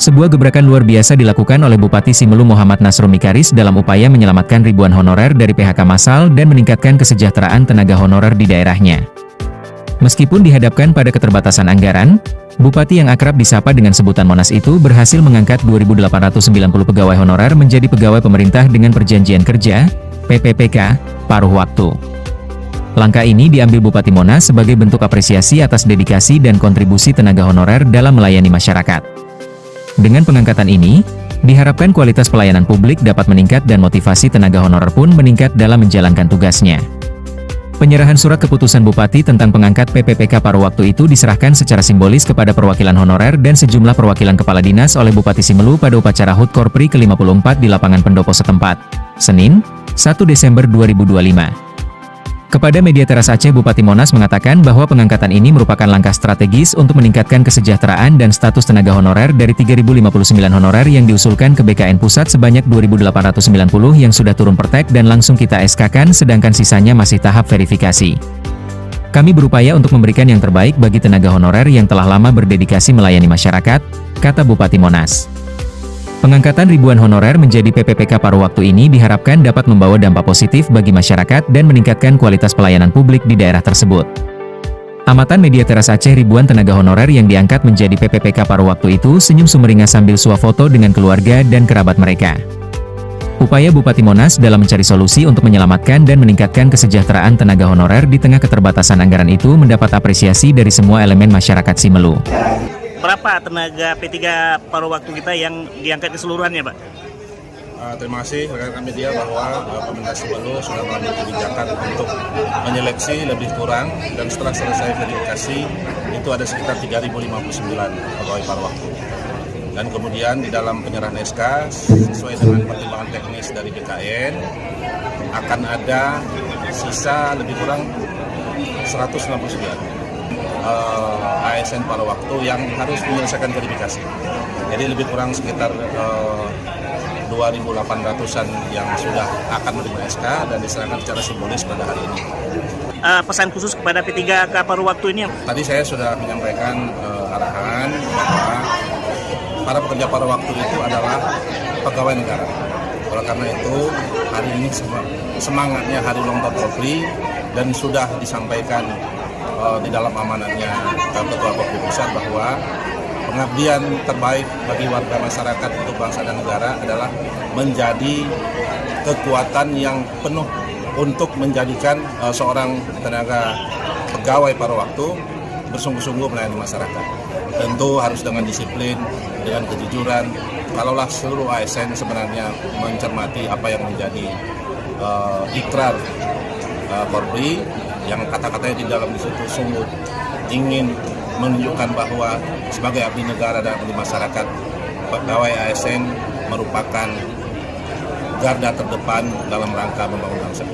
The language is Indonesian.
Sebuah gebrakan luar biasa dilakukan oleh Bupati Simelu Muhammad Nasrul Mikaris dalam upaya menyelamatkan ribuan honorer dari PHK massal dan meningkatkan kesejahteraan tenaga honorer di daerahnya. Meskipun dihadapkan pada keterbatasan anggaran, Bupati yang akrab disapa dengan sebutan Monas itu berhasil mengangkat 2.890 pegawai honorer menjadi pegawai pemerintah dengan perjanjian kerja, PPPK, paruh waktu. Langkah ini diambil Bupati Monas sebagai bentuk apresiasi atas dedikasi dan kontribusi tenaga honorer dalam melayani masyarakat. Dengan pengangkatan ini, diharapkan kualitas pelayanan publik dapat meningkat dan motivasi tenaga honorer pun meningkat dalam menjalankan tugasnya. Penyerahan surat keputusan Bupati tentang pengangkat PPPK paruh waktu itu diserahkan secara simbolis kepada perwakilan honorer dan sejumlah perwakilan kepala dinas oleh Bupati Simelu pada upacara HUT Korpri ke-54 di lapangan pendopo setempat, Senin, 1 Desember 2025. Kepada media Teras Aceh, Bupati Monas mengatakan bahwa pengangkatan ini merupakan langkah strategis untuk meningkatkan kesejahteraan dan status tenaga honorer dari 3.059 honorer yang diusulkan ke BKN Pusat sebanyak 2.890 yang sudah turun praktek dan langsung kita SK-kan, sedangkan sisanya masih tahap verifikasi. Kami berupaya untuk memberikan yang terbaik bagi tenaga honorer yang telah lama berdedikasi melayani masyarakat, kata Bupati Monas. Pengangkatan ribuan honorer menjadi PPPK paruh waktu ini diharapkan dapat membawa dampak positif bagi masyarakat dan meningkatkan kualitas pelayanan publik di daerah tersebut. Amatan media Teras Aceh, ribuan tenaga honorer yang diangkat menjadi PPPK paruh waktu itu senyum sumringah sambil suafoto dengan keluarga dan kerabat mereka. Upaya Bupati Monas dalam mencari solusi untuk menyelamatkan dan meningkatkan kesejahteraan tenaga honorer di tengah keterbatasan anggaran itu mendapat apresiasi dari semua elemen masyarakat Simelu. Berapa tenaga P3 paruh waktu kita yang diangkat keseluruhannya, Pak? Terima kasih rekan-rekan media bahwa pemerintah Simelu sudah mengambil kebijakan untuk menyeleksi lebih kurang, dan setelah selesai verifikasi itu ada sekitar 3.059 pegawai paruh waktu. Dan kemudian di dalam penyerahan SK sesuai dengan pertimbangan teknis dari BKN akan ada sisa lebih kurang 169 ASN paruh waktu yang harus menyelesaikan verifikasi. Jadi lebih kurang sekitar 2.800-an yang sudah akan menerima SK dan diserahkan secara simbolis pada hari ini. Pesan khusus kepada P3K paruh waktu ini? Tadi saya sudah menyampaikan arahan bahwa para pekerja paruh waktu itu adalah pegawai negara. Oleh karena itu, hari ini semangatnya Hari Ulang Tahun Korpri dan sudah disampaikan di dalam amanatnya Ketua Korpri Pusat bahwa pengabdian terbaik bagi warga masyarakat untuk bangsa dan negara adalah menjadi kekuatan yang penuh untuk menjadikan seorang tenaga pegawai paruh waktu bersungguh-sungguh melayani masyarakat. Tentu harus dengan disiplin, dengan kejujuran. Kalaulah seluruh ASN sebenarnya mencermati apa yang menjadi ikrar Korpri, yang kata-katanya di dalam situ sungguh ingin menunjukkan bahwa sebagai abdi negara dan abdi masyarakat, pegawai ASN merupakan garda terdepan dalam rangka membangun bangsa.